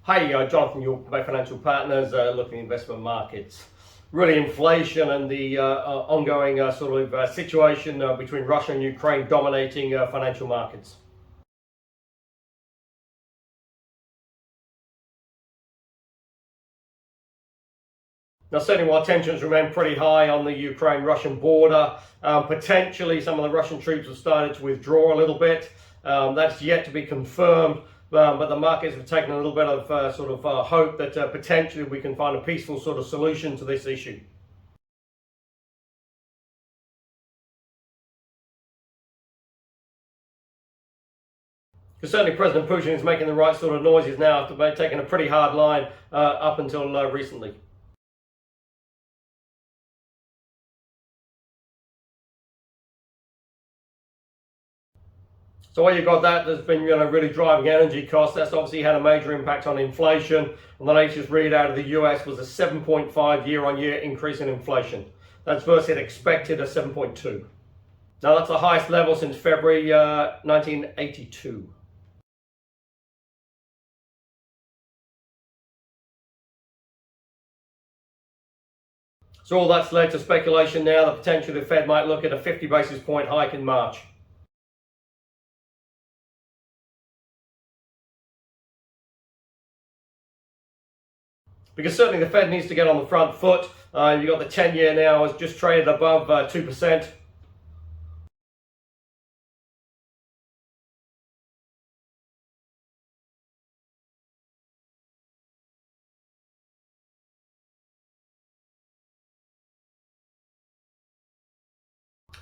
Hi, Jonathan York by Financial Partners, looking at investment markets. Really, inflation and the ongoing situation between Russia and Ukraine dominating financial markets. Now, certainly while tensions remain pretty high on the Ukraine-Russian border, potentially some of the Russian troops have started to withdraw a little bit. That's yet to be confirmed, but the markets have taken a little bit of hope that potentially we can find a peaceful sort of solution to this issue. Because certainly President Putin is making the right sort of noises now after taking a pretty hard line up until recently. So while you've got that, there's been really driving energy costs. That's obviously had a major impact on inflation. And the latest read out of the US was a 7.5 year-on-year increase in inflation. That's versus expected a 7.2. Now that's the highest level since February 1982. So all that's led to speculation now that potentially the Fed might look at a 50 basis point hike in March. Because certainly the Fed needs to get on the front foot. You've got the 10-year now has just traded above 2%.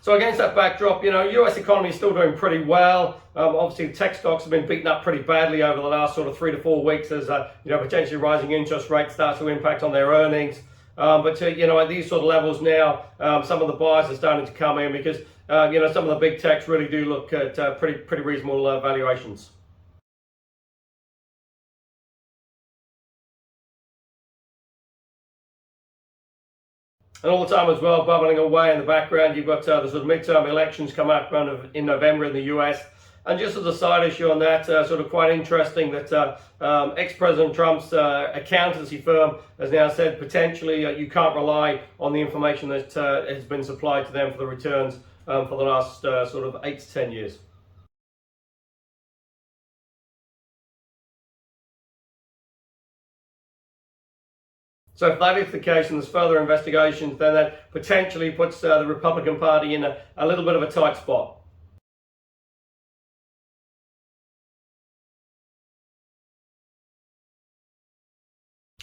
So against that backdrop, US economy is still doing pretty well. Obviously, tech stocks have been beaten up pretty badly over the last sort of 3 to 4 weeks as potentially rising interest rates start to impact on their earnings. But at these sort of levels now, some of the buyers are starting to come in because some of the big techs really do look at pretty reasonable valuations. And all the time as well, bubbling away in the background, you've got the sort of midterm elections come up in November in the US. And just as a side issue on that, sort of quite interesting that ex-President Trump's accountancy firm has now said potentially you can't rely on the information that has been supplied to them for the returns for the last sort of 8 to 10 years. So if that is the case and there's further investigations, then that potentially puts the Republican Party in a little bit of a tight spot.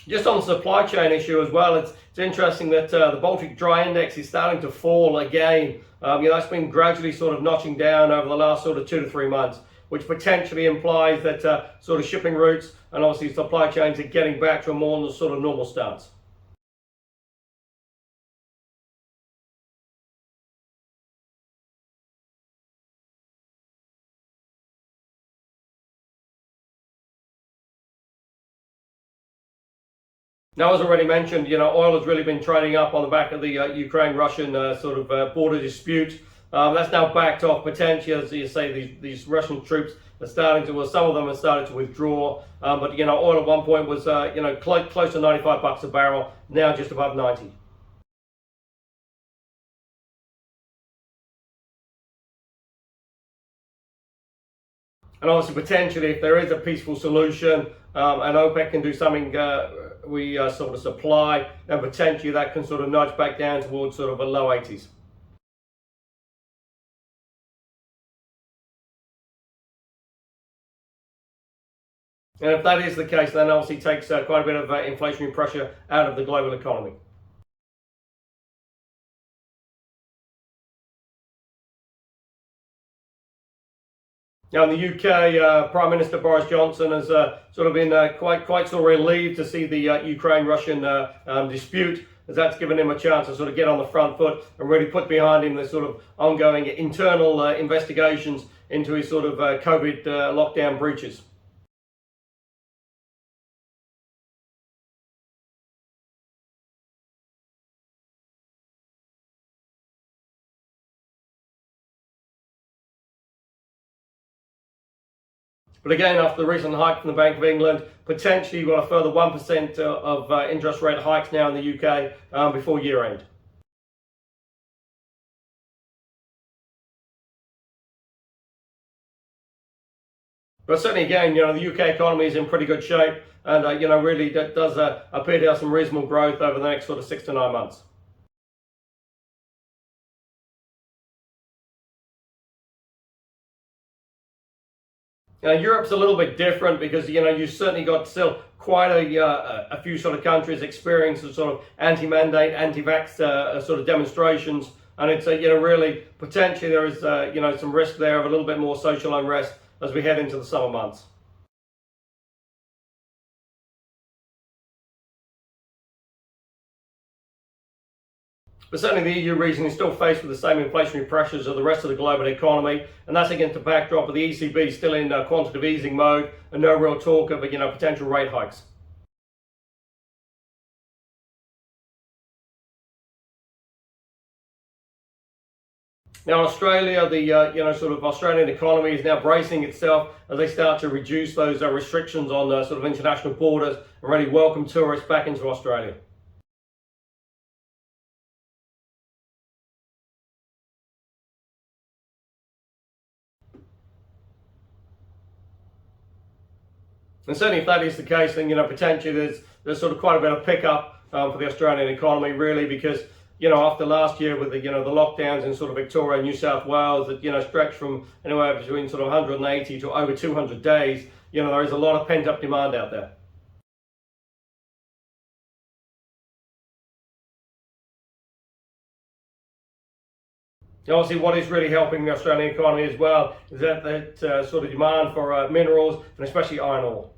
Just on the supply chain issue as well, it's interesting that the Baltic Dry Index is starting to fall again. That's been gradually sort of notching down over the last sort of 2 to 3 months, which potentially implies that sort of shipping routes and obviously supply chains are getting back to a more sort of normal stance. Now, as already mentioned, oil has really been trading up on the back of the Ukraine-Russian border dispute. That's now backed off potentially, as you say, these Russian troops are starting to, well, some of them have started to withdraw. But oil at one point was, close to $95 a barrel, now just above 90. And obviously, potentially, if there is a peaceful solution and OPEC can do something we sort of supply, then potentially that can sort of nudge back down towards sort of a low 80s. And if that is the case, then obviously takes quite a bit of inflationary pressure out of the global economy. Now, in the UK, Prime Minister Boris Johnson has sort of been quite sort of relieved to see the Ukraine-Russian dispute, as that's given him a chance to sort of get on the front foot and really put behind him the sort of ongoing internal investigations into his sort of COVID lockdown breaches. But again, after the recent hike from the Bank of England, potentially you've got a further 1% of interest rate hikes now in the UK before year end. But certainly, again, the UK economy is in pretty good shape, and really does appear to have some reasonable growth over the next sort of 6 to 9 months. Europe's a little bit different because you've certainly got still quite a few sort of countries experiencing sort of anti-mandate, anti-vax sort of demonstrations, and it's really potentially there is some risk there of a little bit more social unrest as we head into the summer months. But certainly the EU region is still faced with the same inflationary pressures of the rest of the global economy, and that's against the backdrop of the ECB still in quantitative easing mode and no real talk of potential rate hikes. Now, Australia, the sort of Australian economy is now bracing itself as they start to reduce those restrictions on sort of international borders and really welcome tourists back into Australia. And certainly, if that is the case, then potentially there's sort of quite a bit of pickup for the Australian economy, really, because after last year with the the lockdowns in sort of Victoria, New South Wales, that stretched from anywhere between sort of 180 to over 200 days, there is a lot of pent up demand out there. Obviously, what is really helping the Australian economy as well is that sort of demand for minerals and especially iron ore.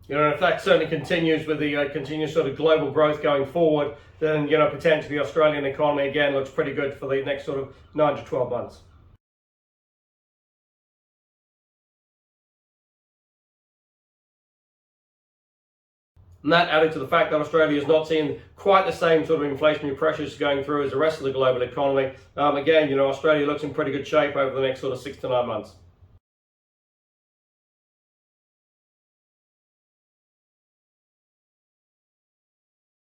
If that certainly continues with the continuous sort of global growth going forward, then potentially the Australian economy again looks pretty good for the next sort of 9 to 12 months. And that added to the fact that Australia is not seeing quite the same sort of inflationary pressures going through as the rest of the global economy. Again, Australia looks in pretty good shape over the next sort of 6 to 9 months.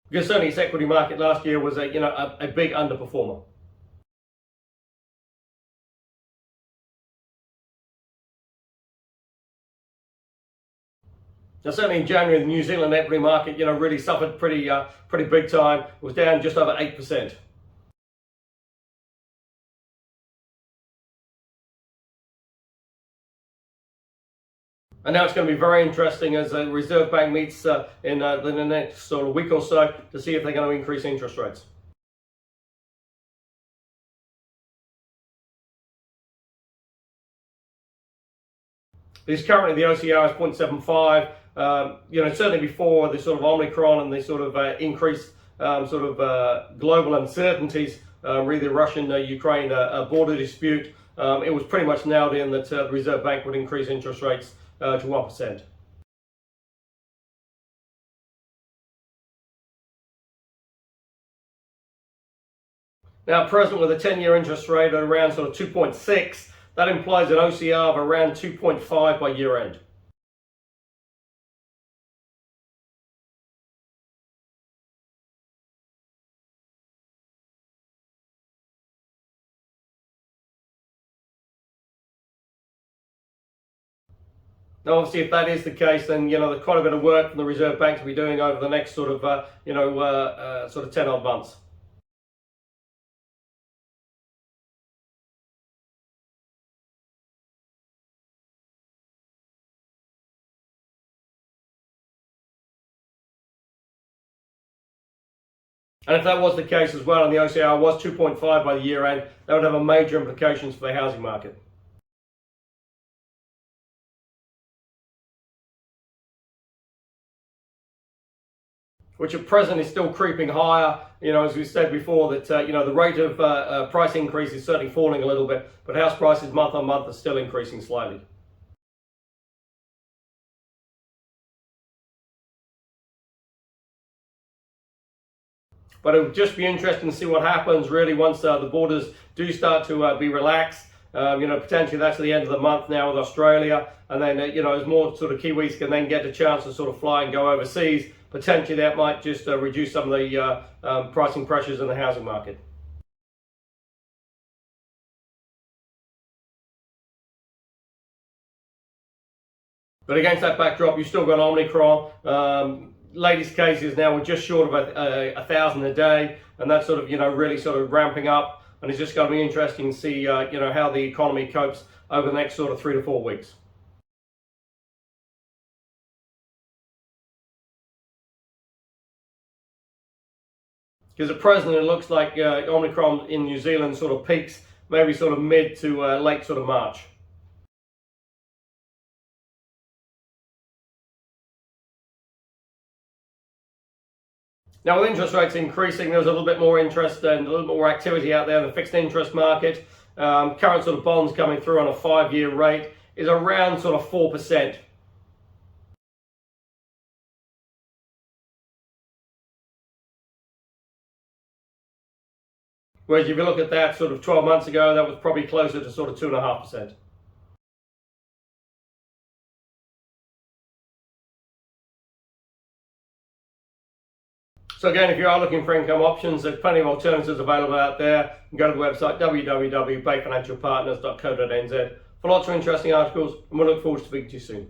Because certainly its equity market last year was a big underperformer. Now, certainly in January, the New Zealand equity market, really suffered pretty big time. It was down just over 8%. And now it's going to be very interesting as the Reserve Bank meets in the next sort of week or so to see if they're going to increase interest rates. Because currently the OCR is 0.75. Certainly before the sort of Omicron and the sort of increased global uncertainties, really the Russian-Ukraine border dispute, it was pretty much nailed in that the Reserve Bank would increase interest rates to 1%. Now, present with a 10-year interest rate at around sort of 2.6, that implies an OCR of around 2.5 by year end. Now, obviously, if that is the case, then there's quite a bit of work from the Reserve Bank to be doing over the next sort of sort of 10 odd months. And if that was the case as well, and the OCR was 2.5 by the year end, that would have a major implications for the housing market. Which at present is still creeping higher. As we said before, that the rate of price increase is certainly falling a little bit, but house prices month on month are still increasing slightly. But it would just be interesting to see what happens really once the borders do start to be relaxed. Potentially that's at the end of the month now with Australia, and then as more sort of Kiwis can then get the chance to sort of fly and go overseas, potentially that might just reduce some of the pricing pressures in the housing market. But against that backdrop, you've still got Omicron. Latest cases now we're just short of 1,000 a day, and that's sort of really sort of ramping up. And it's just going to be interesting to see how the economy copes over the next sort of 3 to 4 weeks. Because at present it looks like Omicron in New Zealand sort of peaks maybe sort of mid to late sort of March. Now, with interest rates increasing, there's a little bit more interest and a little bit more activity out there in the fixed interest market. Current sort of bonds coming through on a 5-year rate is around sort of 4%. Whereas if you look at that sort of 12 months ago, that was probably closer to sort of 2.5%. So again, if you are looking for income options, there's plenty of alternatives available out there. You can go to the website www.bayfinancialpartners.co.nz for lots of interesting articles, and we look forward to speaking to you soon.